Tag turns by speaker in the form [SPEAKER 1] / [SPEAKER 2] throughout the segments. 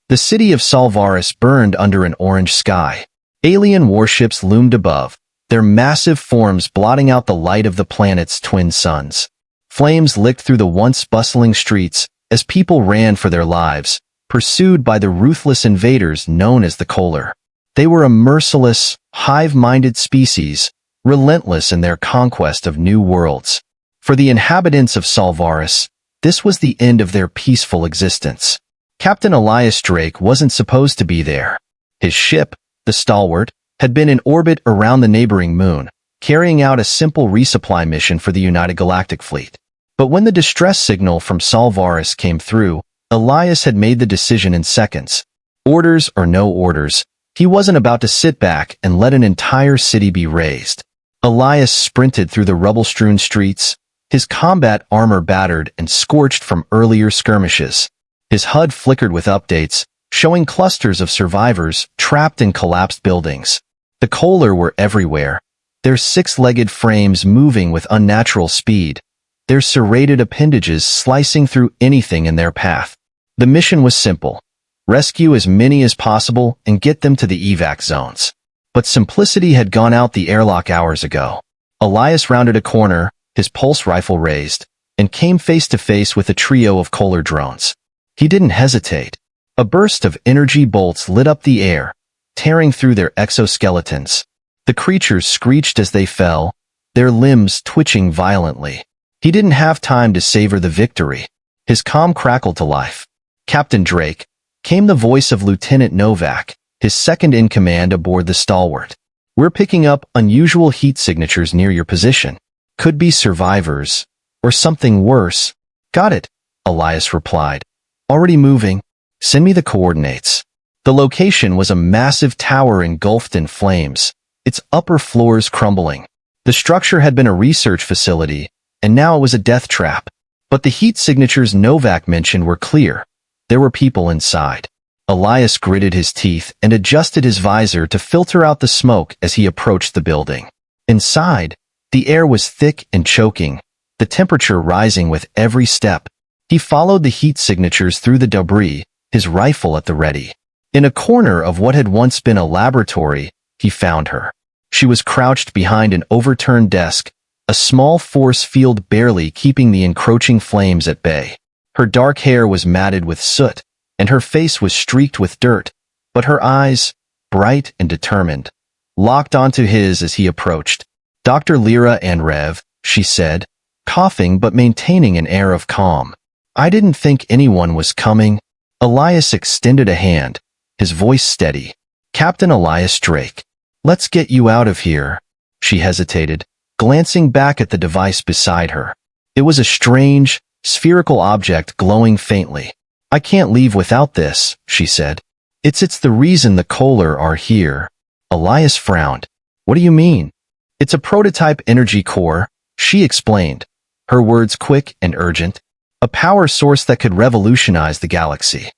[SPEAKER 1] The city of Solvaris burned under an orange sky. Alien warships loomed above, their massive forms blotting out the light of the planet's twin suns. Flames licked through the once bustling streets as people ran for their lives, pursued by the ruthless invaders known as the Kohler. They were a merciless, hive-minded species, relentless in their conquest of new worlds. For the inhabitants of Solvaris, this was the end of their peaceful existence. Captain Elias Drake wasn't supposed to be there. His ship, the Stalwart, had been in orbit around the neighboring moon, carrying out a simple resupply mission for the United Galactic Fleet. But when the distress signal from Solvaris came through, Elias had made the decision in seconds. Orders or no orders, he wasn't about to sit back and let an entire city be razed. Elias sprinted through the rubble-strewn streets, his combat armor battered and scorched from earlier skirmishes. His HUD flickered with updates, showing clusters of survivors trapped in collapsed buildings. The Kohler were everywhere, their six-legged frames moving with unnatural speed, their serrated appendages slicing through anything in their path. The mission was simple: rescue as many as possible and get them to the evac zones. But simplicity had gone out the airlock hours ago. Elias rounded a corner, his pulse rifle raised, and came face to face with a trio of Kohler drones. He didn't hesitate. A burst of energy bolts lit up the air, tearing through their exoskeletons. The creatures screeched as they fell, their limbs twitching violently. He didn't have time to savor the victory. His comm crackled to life. "Captain Drake," came the voice of Lieutenant Novak, his second-in-command aboard the Stalwart. "We're picking up unusual heat signatures near your position. Could be survivors, or something worse." "Got it," Elias replied. "Already moving. Send me the coordinates." The location was a massive tower engulfed in flames, its upper floors crumbling. The structure had been a research facility, and now it was a death trap. But the heat signatures Novak mentioned were clear. There were people inside. Elias gritted his teeth and adjusted his visor to filter out the smoke as he approached the building. Inside, the air was thick and choking, the temperature rising with every step. He followed the heat signatures through the debris, his rifle at the ready. In a corner of what had once been a laboratory, he found her. She was crouched behind an overturned desk, a small force field barely keeping the encroaching flames at bay. Her dark hair was matted with soot, and her face was streaked with dirt, but her eyes, bright and determined, locked onto his as he approached. "Dr. Lyra Andreev," she said, coughing but maintaining an air of calm. "I didn't think anyone was coming." Elias extended a hand, his voice steady. "Captain Elias Drake. Let's get you out of here." She hesitated, glancing back at the device beside her. It was a strange, spherical object glowing faintly. "I can't leave without this," she said. It's the reason the Kohler are here." Elias frowned. "What do you mean?" "It's a prototype energy core," she explained, her words quick and urgent. "A power source that could revolutionize the galaxy.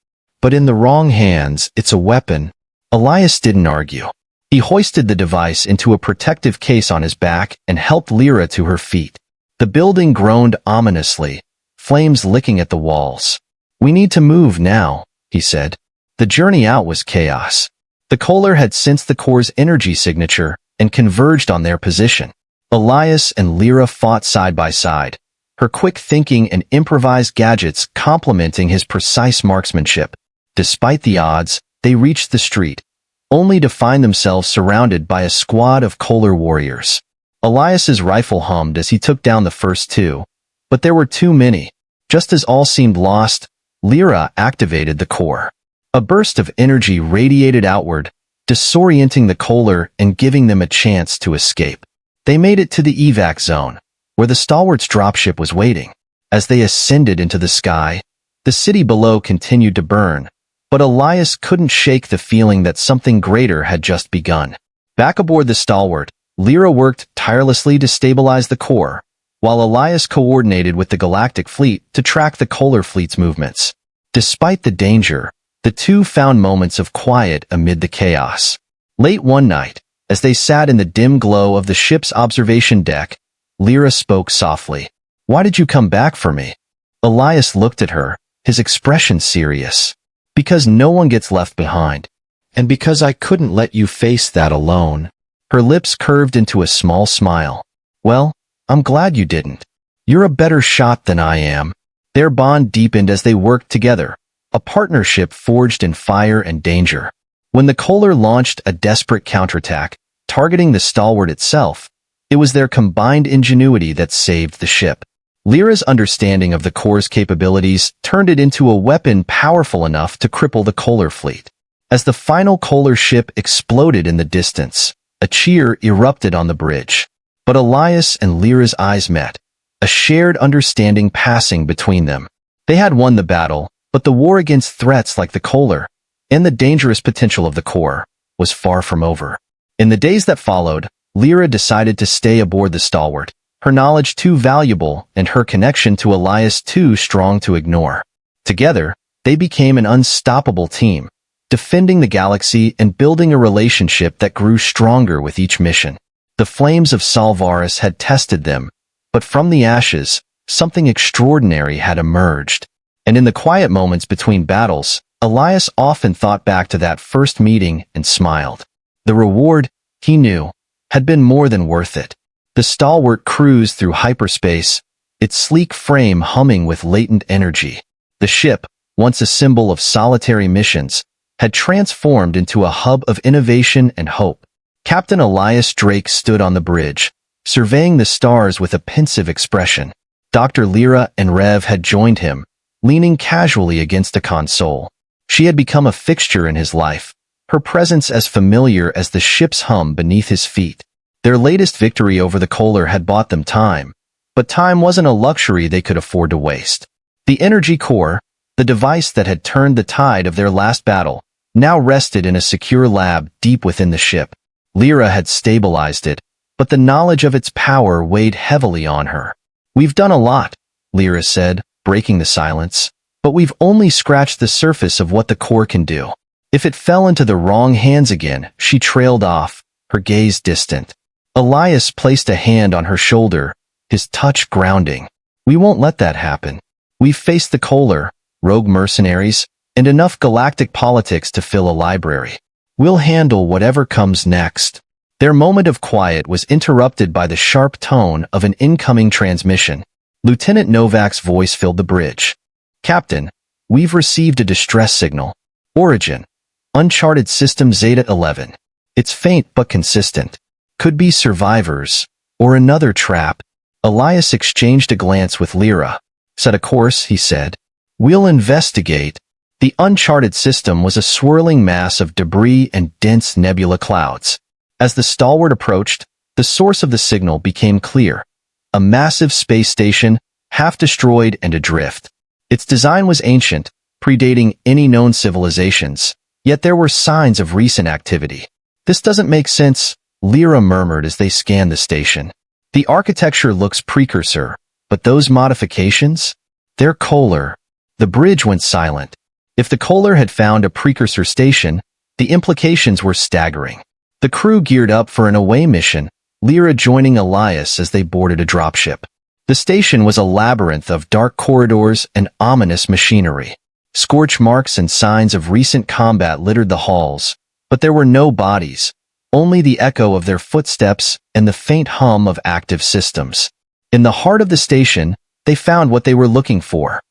[SPEAKER 1] But in the wrong hands, it's a weapon." Elias didn't argue. He hoisted the device into a protective case on his back and helped Lyra to her feet. The building groaned ominously, flames licking at the walls. "We need to move now," he said. The journey out was chaos. The Kohler had sensed the core's energy signature and converged on their position. Elias and Lyra fought side by side, her quick thinking and improvised gadgets complementing his precise marksmanship. Despite the odds, they reached the street, only to find themselves surrounded by a squad of Kohler warriors. Elias's rifle hummed as he took down the first two, but there were too many. Just as all seemed lost, Lyra activated the core. A burst of energy radiated outward, disorienting the Kohler and giving them a chance to escape. They made it to the evac zone, where the Stalwart's dropship was waiting. As they ascended into the sky, the city below continued to burn, but Elias couldn't shake the feeling that something greater had just begun. Back aboard the Stalwart, Lyra worked tirelessly to stabilize the core, while Elias coordinated with the Galactic Fleet to track the Kohler fleet's movements. Despite the danger, the two found moments of quiet amid the chaos. Late one night, as they sat in the dim glow of the ship's observation deck, Lyra spoke softly. "Why did you come back for me?" Elias looked at her, his expression serious. Because no one gets left behind. And because I couldn't let you face that alone. Her lips curved into a small smile. Well, I'm glad you didn't. You're a better shot than I am. Their bond deepened as they worked together, a partnership forged in fire and danger. When the Kohler launched a desperate counterattack, targeting the stalwart itself, it was their combined ingenuity that saved the ship. Lyra's understanding of the Core's capabilities turned it into a weapon powerful enough to cripple the Kohler fleet. As the final Kohler ship exploded in the distance, a cheer erupted on the bridge. But Elias and Lyra's eyes met, a shared understanding passing between them. They had won the battle, but the war against threats like the Kohler, and the dangerous potential of the Core, was far from over. In the days that followed, Lyra decided to stay aboard the Stalwart, her knowledge too valuable and her connection to Elias too strong to ignore. Together, they became an unstoppable team, defending the galaxy and building a relationship that grew stronger with each mission. The flames of Salvaris had tested them, but from the ashes, something extraordinary had emerged. And in the quiet moments between battles, Elias often thought back to that first meeting and smiled. The reward, he knew, had been more than worth it. The Stalwart cruised through hyperspace, its sleek frame humming with latent energy. The ship, once a symbol of solitary missions, had transformed into a hub of innovation and hope. Captain Elias Drake stood on the bridge, surveying the stars with a pensive expression. Dr. Lyra and Rev had joined him, leaning casually against a console. She had become a fixture in his life, her presence as familiar as the ship's hum beneath his feet. Their latest victory over the Kohler had bought them time, but time wasn't a luxury they could afford to waste. The energy core, the device that had turned the tide of their last battle, now rested in a secure lab deep within the ship. Lyra had stabilized it, but the knowledge of its power weighed heavily on her. "We've done a lot," Lyra said, breaking the silence, "but we've only scratched the surface of what the core can do." If it fell into the wrong hands again, she trailed off, her gaze distant. Elias placed a hand on her shoulder, his touch grounding. "We won't let that happen. We've faced the Kohler, rogue mercenaries, and enough galactic politics to fill a library. We'll handle whatever comes next." Their moment of quiet was interrupted by the sharp tone of an incoming transmission. Lieutenant Novak's voice filled the bridge. "Captain, we've received a distress signal. Origin, uncharted system Zeta 11. It's faint but consistent. Could be survivors, or another trap." Elias exchanged a glance with Lyra. "Set a course," he said. "We'll investigate." The uncharted system was a swirling mass of debris and dense nebula clouds. As the Stalwart approached, the source of the signal became clear. A massive space station, half destroyed and adrift. Its design was ancient, predating any known civilizations, yet there were signs of recent activity. "This doesn't make sense," Lyra murmured as they scanned the station. "The architecture looks precursor, but those modifications? They're Kohler." The bridge went silent. If the Kohler had found a precursor station, the implications were staggering. The crew geared up for an away mission, Lyra joining Elias as they boarded a dropship. The station was a labyrinth of dark corridors and ominous machinery. Scorch marks and signs of recent combat littered the halls, but there were no bodies, only the echo of their footsteps and the faint hum of active systems. In the heart of the station, they found what they were looking for.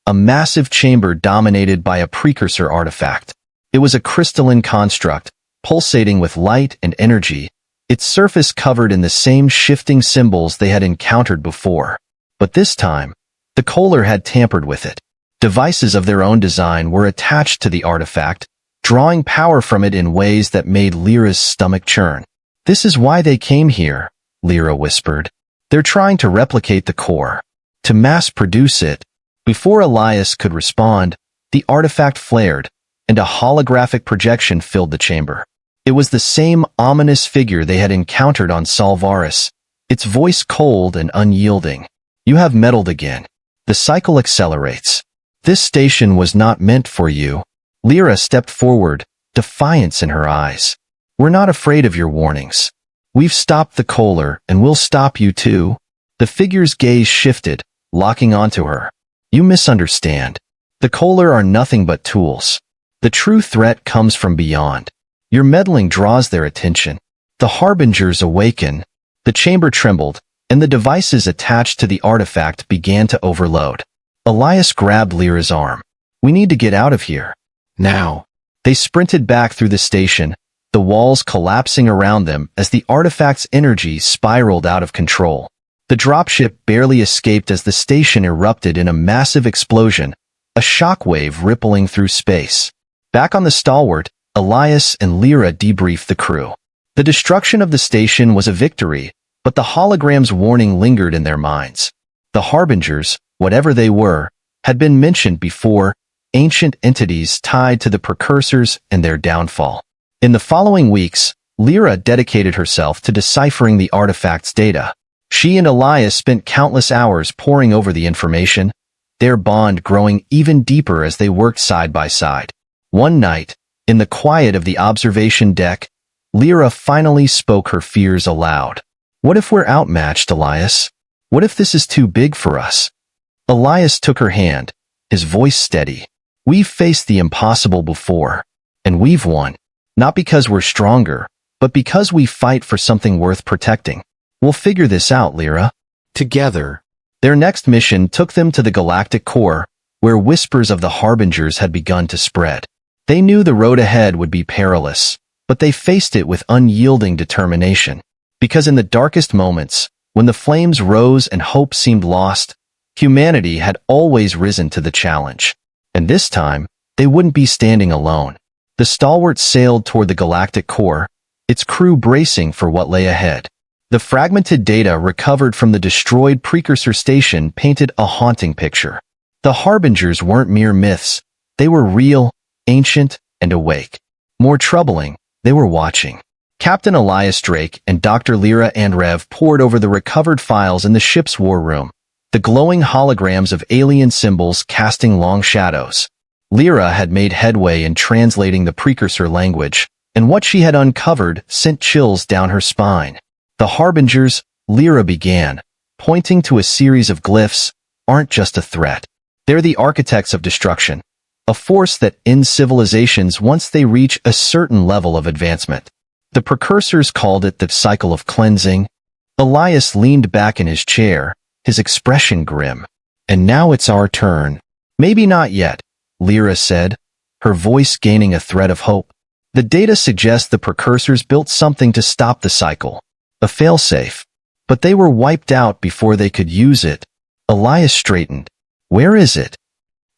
[SPEAKER 1] A massive chamber dominated by a precursor artifact. It was a crystalline construct, pulsating with light and energy, its surface covered in the same shifting symbols they had encountered before. But this time, the Kohler had tampered with it. Devices of their own design were attached to the artifact, drawing power from it in ways that made Lyra's stomach churn. "This is why they came here," Lyra whispered. "They're trying to replicate the core, to mass-produce it." Before Elias could respond, the artifact flared, and a holographic projection filled the chamber. It was the same ominous figure they had encountered on Salvaris, its voice cold and unyielding. "You have meddled again." The cycle accelerates. "This station was not meant for you." Lyra stepped forward, defiance in her eyes. "We're not afraid of your warnings. We've stopped the Kohler, and we'll stop you too." The figure's gaze shifted, locking onto her. "You misunderstand. The Kohler are nothing but tools. The true threat comes from beyond. Your meddling draws their attention. The harbingers awaken. The chamber trembled, and the devices attached to the artifact began to overload. Elias grabbed Lyra's arm. We need to get out of here. Now. They sprinted back through the station, the walls collapsing around them as the artifact's energy spiraled out of control. The dropship barely escaped as the station erupted in a massive explosion, a shockwave rippling through space. Back on the Stalwart, Elias and Lyra debriefed the crew. The destruction of the station was a victory, but the hologram's warning lingered in their minds. The harbingers, whatever they were, had been mentioned before, ancient entities tied to the precursors and their downfall. In the following weeks, Lyra dedicated herself to deciphering the artifact's data. She and Elias spent countless hours poring over the information, their bond growing even deeper as they worked side by side. One night, in the quiet of the observation deck, Lyra finally spoke her fears aloud. What if we're outmatched, Elias? What if this is too big for us? Elias took her hand, his voice steady. We've faced the impossible before, and we've won. Not because we're stronger, but because we fight for something worth protecting. We'll figure this out, Lyra. Together. Their next mission took them to the galactic core, where whispers of the harbingers had begun to spread. They knew the road ahead would be perilous, but they faced it with unyielding determination. Because in the darkest moments, when the flames rose and hope seemed lost, humanity had always risen to the challenge. And this time, they wouldn't be standing alone. The Stalwart sailed toward the galactic core, its crew bracing for what lay ahead. The fragmented data recovered from the destroyed precursor station painted a haunting picture. The harbingers weren't mere myths. They were real, ancient, and awake. More troubling, they were watching. Captain Elias Drake and Dr. Lyra Andreev pored over the recovered files in the ship's war room, the glowing holograms of alien symbols casting long shadows. Lyra had made headway in translating the precursor language, and what she had uncovered sent chills down her spine. The harbingers, Lyra began, pointing to a series of glyphs, aren't just a threat. They're the architects of destruction, a force that ends civilizations once they reach a certain level of advancement. The precursors called it the cycle of cleansing. Elias leaned back in his chair, his expression grim. And now it's our turn. Maybe not yet, Lyra said, her voice gaining a thread of hope. The data suggests the precursors built something to stop the cycle, a failsafe. But they were wiped out before they could use it. Elias straightened. Where is it?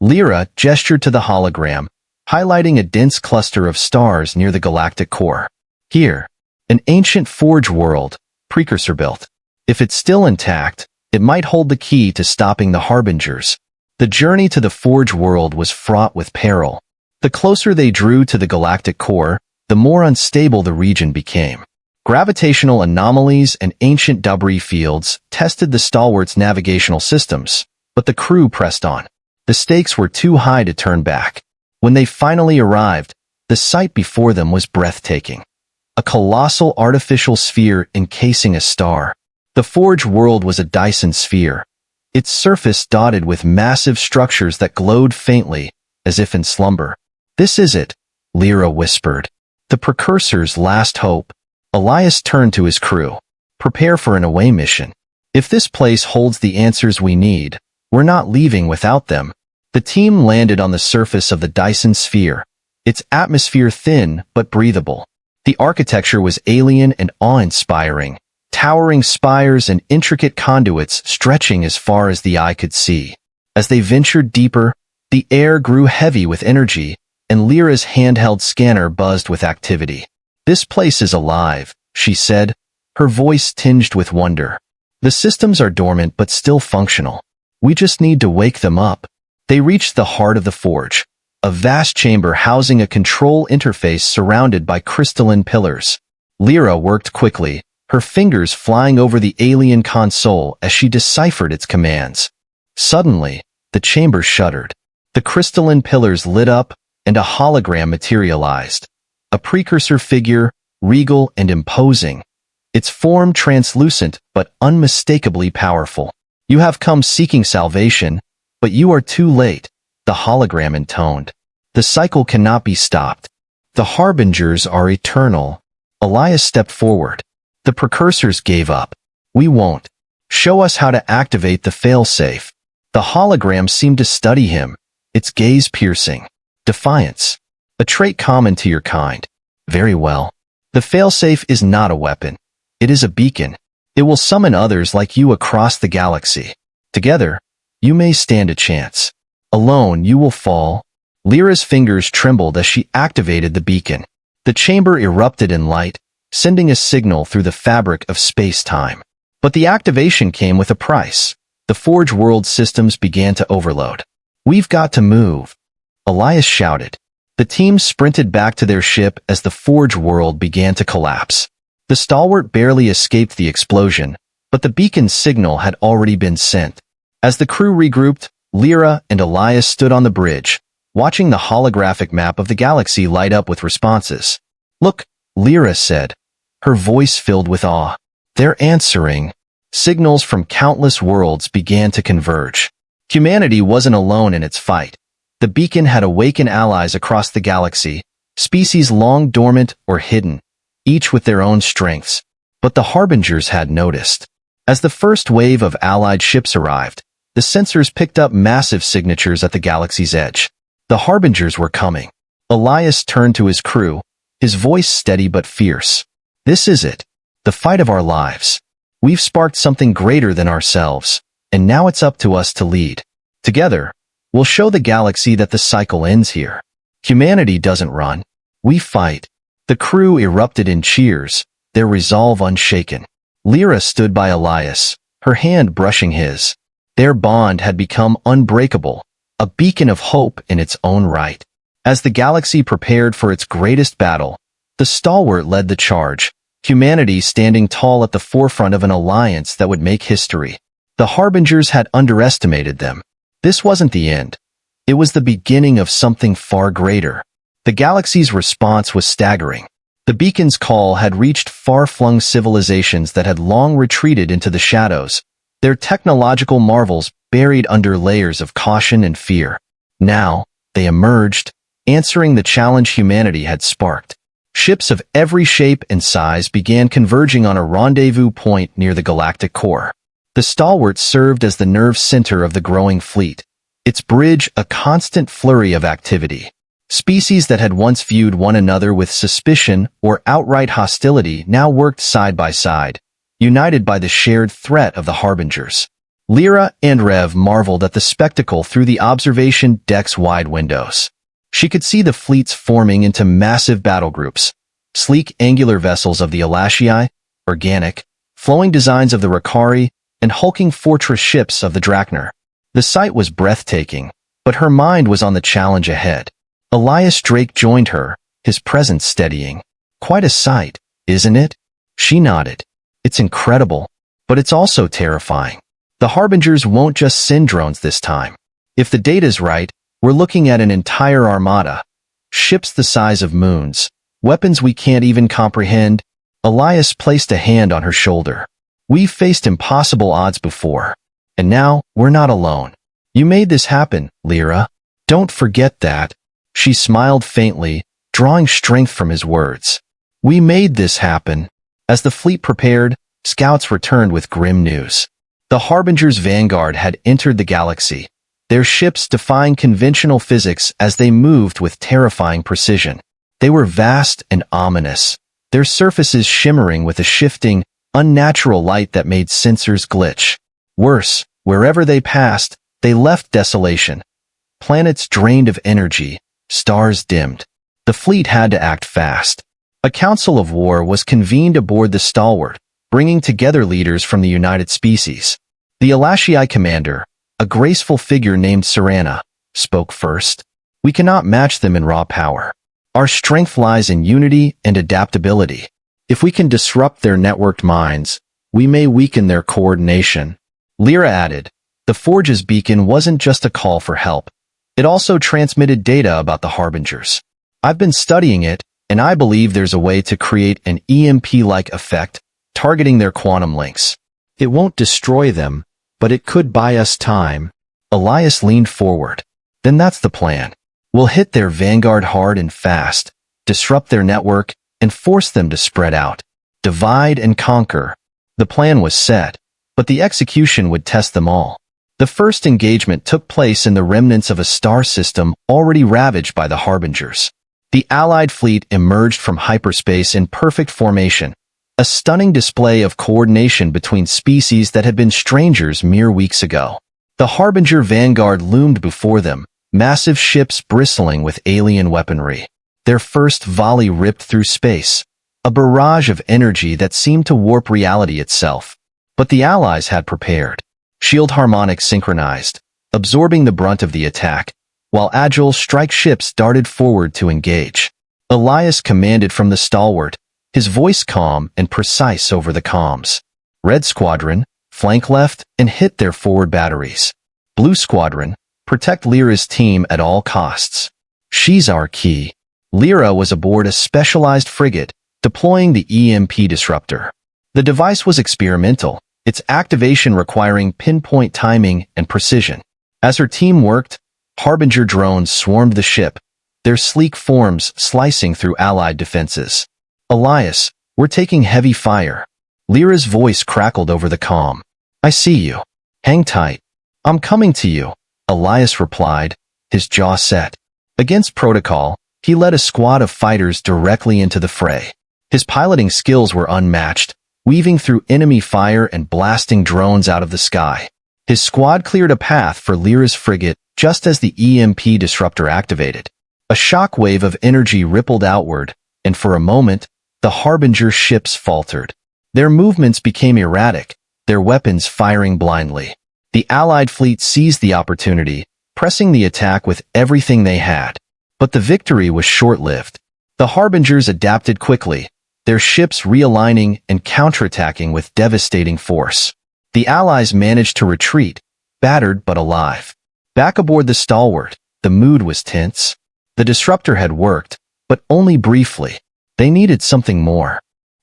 [SPEAKER 1] Lyra gestured to the hologram, highlighting a dense cluster of stars near the galactic core. Here, an ancient forge world, precursor built. If it's still intact, it might hold the key to stopping the harbingers. The journey to the forge world was fraught with peril. The closer they drew to the galactic core, the more unstable the region became. Gravitational anomalies and ancient debris fields tested the Stalwart's navigational systems, but the crew pressed on. The stakes were too high to turn back. When they finally arrived, the sight before them was breathtaking. A colossal artificial sphere encasing a star. The forge world was a Dyson sphere, its surface dotted with massive structures that glowed faintly, as if in slumber. This is it, Lyra whispered. The precursor's last hope. Elias turned to his crew. Prepare for an away mission. If this place holds the answers we need, we're not leaving without them. The team landed on the surface of the Dyson sphere, its atmosphere thin but breathable. The architecture was alien and awe-inspiring, towering spires and intricate conduits stretching as far as the eye could see. As they ventured deeper, the air grew heavy with energy, and Lyra's handheld scanner buzzed with activity. This place is alive, she said, her voice tinged with wonder. The systems are dormant but still functional. We just need to wake them up. They reached the heart of the forge, a vast chamber housing a control interface surrounded by crystalline pillars. Lyra worked quickly, her fingers flying over the alien console as she deciphered its commands. Suddenly, the chamber shuddered. The crystalline pillars lit up, and a hologram materialized. A precursor figure, regal and imposing. Its form translucent but unmistakably powerful. You have come seeking salvation, but you are too late, the hologram intoned. The cycle cannot be stopped. The harbingers are eternal. Elias stepped forward. The precursors gave up. We won't. Show us how to activate the failsafe. The hologram seemed to study him, its gaze piercing. Defiance. A trait common to your kind. Very well. The failsafe is not a weapon. It is a beacon. It will summon others like you across the galaxy. Together, you may stand a chance. Alone, you will fall. Lyra's fingers trembled as she activated the beacon. The chamber erupted in light, sending a signal through the fabric of space-time. But the activation came with a price. The Forge world systems began to overload. We've got to move. Elias shouted. The team sprinted back to their ship as the Forge world began to collapse. The stalwart barely escaped the explosion, but the beacon's signal had already been sent. As the crew regrouped, Lyra and Elias stood on the bridge, watching the holographic map of the galaxy light up with responses. Look, Lyra said, her voice filled with awe. They're answering. Signals from countless worlds began to converge. Humanity wasn't alone in its fight. The beacon had awakened allies across the galaxy, species long dormant or hidden, each with their own strengths. But the harbingers had noticed. As the first wave of allied ships arrived, the sensors picked up massive signatures at the galaxy's edge. The harbingers were coming. Elias turned to his crew, his voice steady but fierce. This is it. The fight of our lives. We've sparked something greater than ourselves, and now it's up to us to lead. Together, we'll show the galaxy that the cycle ends here. Humanity doesn't run. We fight. The crew erupted in cheers, their resolve unshaken. Lyra stood by Elias, her hand brushing his. Their bond had become unbreakable, a beacon of hope in its own right. As the galaxy prepared for its greatest battle, the stalwart led the charge, humanity standing tall at the forefront of an alliance that would make history. The harbingers had underestimated them. This wasn't the end. It was the beginning of something far greater. The galaxy's response was staggering. The beacon's call had reached far-flung civilizations that had long retreated into the shadows, their technological marvels buried under layers of caution and fear. Now, they emerged, answering the challenge humanity had sparked. Ships of every shape and size began converging on a rendezvous point near the galactic core. The stalwart served as the nerve center of the growing fleet, its bridge a constant flurry of activity. Species that had once viewed one another with suspicion or outright hostility now worked side by side, united by the shared threat of the harbingers. Lyra and Rev marveled at the spectacle through the observation deck's wide windows. She could see the fleets forming into massive battle groups, sleek angular vessels of the HFY, organic, flowing designs of the Rakari, and hulking fortress ships of the Drachner. The sight was breathtaking, but her mind was on the challenge ahead. Elias Drake joined her, his presence steadying. Quite a sight, isn't it? She nodded. It's incredible, but it's also terrifying. The harbingers won't just send drones this time. If the data's right, we're looking at an entire armada. Ships the size of moons, weapons we can't even comprehend. Elias placed a hand on her shoulder. We've faced impossible odds before, and now we're not alone. You made this happen, Lyra. Don't forget that. She smiled faintly, drawing strength from his words. We made this happen. As the fleet prepared, scouts returned with grim news. The Harbinger's vanguard had entered the galaxy, their ships defying conventional physics as they moved with terrifying precision. They were vast and ominous, their surfaces shimmering with a shifting, unnatural light that made sensors glitch. Worse, wherever they passed, they left desolation. Planets drained of energy, stars dimmed. The fleet had to act fast. A council of war was convened aboard the Stalwart, bringing together leaders from the United Species. The HFY commander, a graceful figure named Serana, spoke first. We cannot match them in raw power. Our strength lies in unity and adaptability. If we can disrupt their networked minds, we may weaken their coordination. Lyra added, the Forge's beacon wasn't just a call for help. It also transmitted data about the Harbingers. I've been studying it, and I believe there's a way to create an EMP-like effect, targeting their quantum links. It won't destroy them, but it could buy us time. Elias leaned forward. Then that's the plan. We'll hit their vanguard hard and fast, disrupt their network, and force them to spread out. Divide and conquer. The plan was set, but the execution would test them all. The first engagement took place in the remnants of a star system already ravaged by the Harbingers. The Allied fleet emerged from hyperspace in perfect formation, a stunning display of coordination between species that had been strangers mere weeks ago. The Harbinger vanguard loomed before them, massive ships bristling with alien weaponry. Their first volley ripped through space, a barrage of energy that seemed to warp reality itself. But the Allies had prepared. Shield harmonics synchronized, absorbing the brunt of the attack, while agile strike ships darted forward to engage. Elias commanded from the stalwart, his voice calm and precise over the comms. Red Squadron, flank left and hit their forward batteries. Blue Squadron, protect Lyra's team at all costs. She's our key. Lyra was aboard a specialized frigate, deploying the EMP disruptor. The device was experimental, its activation requiring pinpoint timing and precision. As her team worked, Harbinger drones swarmed the ship, their sleek forms slicing through Allied defenses. Elias, we're taking heavy fire. Lyra's voice crackled over the comm. I see you. Hang tight. I'm coming to you, Elias replied, his jaw set. Against protocol, he led a squad of fighters directly into the fray. His piloting skills were unmatched, weaving through enemy fire and blasting drones out of the sky. His squad cleared a path for Lyra's frigate just as the EMP disruptor activated. A shock wave of energy rippled outward, and for a moment, the Harbinger ships faltered. Their movements became erratic, their weapons firing blindly. The Allied fleet seized the opportunity, pressing the attack with everything they had. But the victory was short-lived. The Harbingers adapted quickly, their ships realigning and counterattacking with devastating force. The Allies managed to retreat, battered but alive. Back aboard the stalwart, the mood was tense. The disruptor had worked, but only briefly. They needed something more.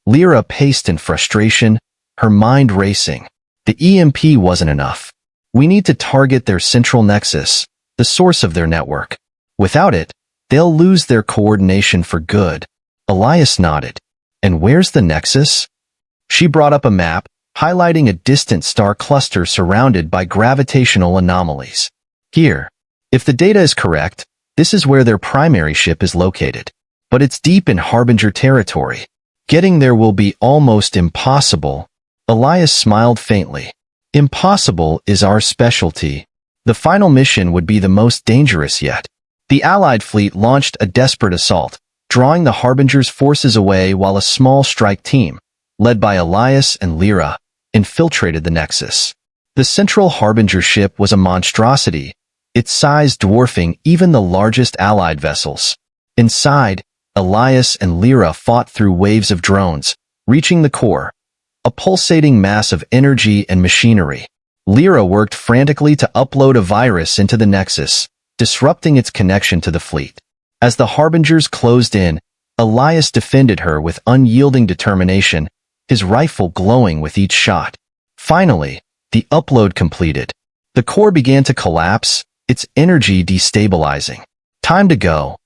[SPEAKER 1] Lyra paced in frustration, her mind racing. The EMP wasn't enough. We need to target their central nexus, the source of their network. Without it, they'll lose their coordination for good. Elias nodded. And where's the nexus? She brought up a map, highlighting a distant star cluster surrounded by gravitational anomalies. Here, if the data is correct, this is where their primary ship is located. But it's deep in Harbinger territory. Getting there will be almost impossible. Elias smiled faintly. Impossible is our specialty. The final mission would be the most dangerous yet. The Allied fleet launched a desperate assault, drawing the Harbinger's forces away while a small strike team, led by Elias and Lyra, infiltrated the Nexus. The central Harbinger ship was a monstrosity, its size dwarfing even the largest Allied vessels. Inside, Elias and Lyra fought through waves of drones, reaching the core, a pulsating mass of energy and machinery. Lyra worked frantically to upload a virus into the Nexus, disrupting its connection to the fleet. As the Harbingers closed in, Elias defended her with unyielding determination, his rifle glowing with each shot. Finally, the upload completed. The core began to collapse, its energy destabilizing. Time to go,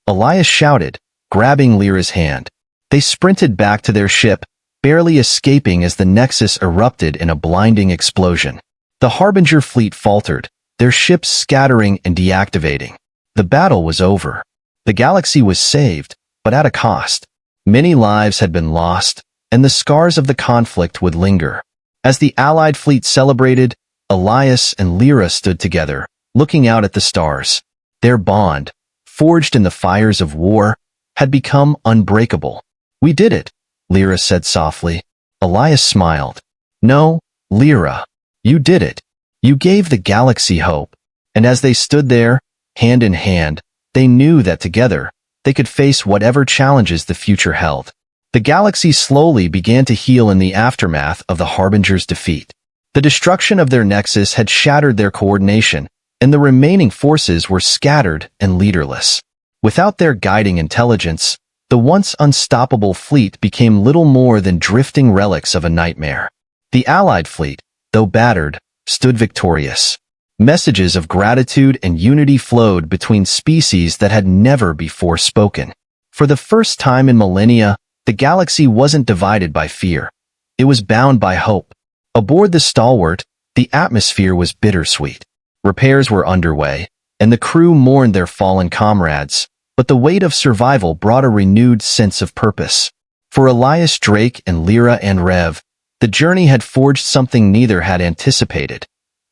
[SPEAKER 1] Elias shouted, grabbing Lyra's hand. They sprinted back to their ship, barely escaping as the Nexus erupted in a blinding explosion. The Harbinger fleet faltered, their ships scattering and deactivating. The battle was over. The galaxy was saved, but at a cost. Many lives had been lost, and the scars of the conflict would linger. As the Allied fleet celebrated, Elias and Lyra stood together, looking out at the stars. Their bond, forged in the fires of war, had become unbreakable. We did it, Lyra said softly. Elias smiled. No, Lyra, you did it. You gave the galaxy hope. And as they stood there, hand in hand, they knew that together, they could face whatever challenges the future held. The galaxy slowly began to heal in the aftermath of the Harbinger's defeat. The destruction of their nexus had shattered their coordination, and the remaining forces were scattered and leaderless. Without their guiding intelligence, the once unstoppable fleet became little more than drifting relics of a nightmare. The Allied fleet, though battered, stood victorious. Messages of gratitude and unity flowed between species that had never before spoken. For the first time in millennia, the galaxy wasn't divided by fear. It was bound by hope. Aboard the Stalwart, the atmosphere was bittersweet. Repairs were underway, and the crew mourned their fallen comrades, but the weight of survival brought a renewed sense of purpose. For Elias Drake and Lyra and Rev, the journey had forged something neither had anticipated,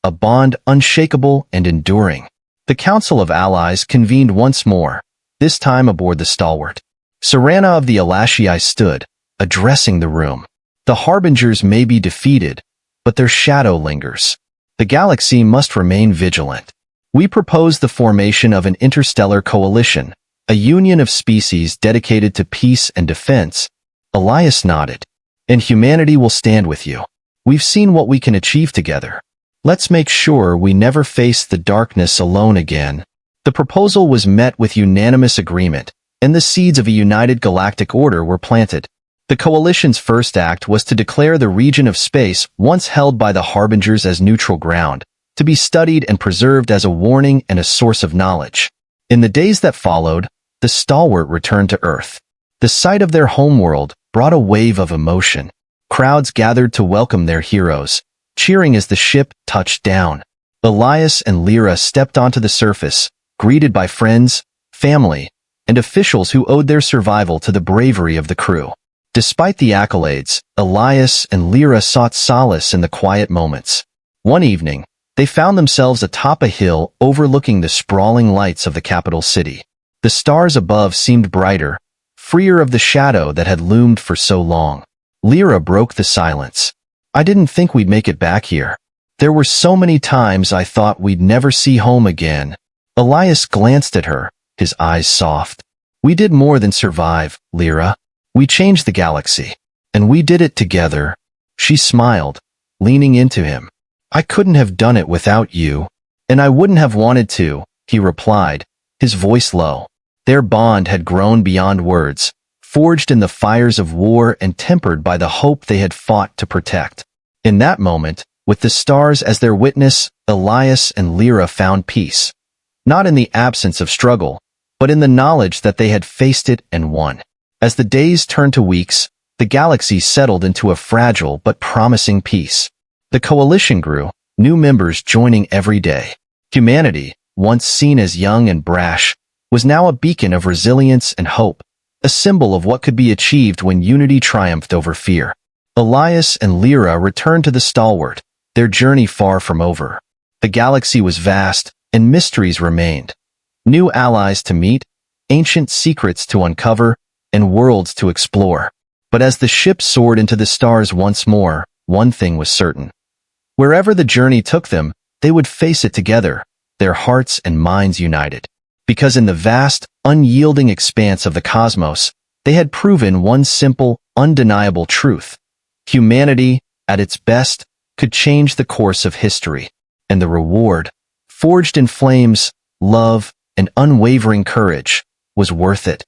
[SPEAKER 1] a bond unshakable and enduring. The Council of Allies convened once more, this time aboard the Stalwart. Serana of the Elashii stood, addressing the room. The Harbingers may be defeated, but their shadow lingers. The galaxy must remain vigilant. We propose the formation of an interstellar coalition, a union of species dedicated to peace and defense. Elias nodded. And humanity will stand with you. We've seen what we can achieve together. Let's make sure we never face the darkness alone again. The proposal was met with unanimous agreement, and the seeds of a united galactic order were planted. The coalition's first act was to declare the region of space once held by the Harbingers as neutral ground, to be studied and preserved as a warning and a source of knowledge. In the days that followed, the Stalwart returned to Earth. The sight of their homeworld brought a wave of emotion. Crowds gathered to welcome their heroes, cheering as the ship touched down. Elias and Lyra stepped onto the surface, greeted by friends, family, and officials who owed their survival to the bravery of the crew. Despite the accolades, Elias and Lyra sought solace in the quiet moments. One evening, they found themselves atop a hill overlooking the sprawling lights of the capital city. The stars above seemed brighter, freer of the shadow that had loomed for so long. Lyra broke the silence. I didn't think we'd make it back here. There were so many times I thought we'd never see home again. Elias glanced at her, his eyes soft. We did more than survive, Lyra. We changed the galaxy. And we did it together. She smiled, leaning into him. I couldn't have done it without you. And I wouldn't have wanted to, he replied, his voice low. Their bond had grown beyond words, forged in the fires of war and tempered by the hope they had fought to protect. In that moment, with the stars as their witness, Elias and Lyra found peace. Not in the absence of struggle, but in the knowledge that they had faced it and won. As the days turned to weeks, the galaxy settled into a fragile but promising peace. The coalition grew, new members joining every day. Humanity, once seen as young and brash, was now a beacon of resilience and hope, a symbol of what could be achieved when unity triumphed over fear. Elias and Lyra returned to the Stalwart, their journey far from over. The galaxy was vast, and mysteries remained. New allies to meet, ancient secrets to uncover, and worlds to explore. But as the ship soared into the stars once more, one thing was certain. Wherever the journey took them, they would face it together, their hearts and minds united. Because in the vast, unyielding expanse of the cosmos, they had proven one simple, undeniable truth. Humanity, at its best, could change the course of history. And the reward, forged in flames, love, and unwavering courage, was worth it.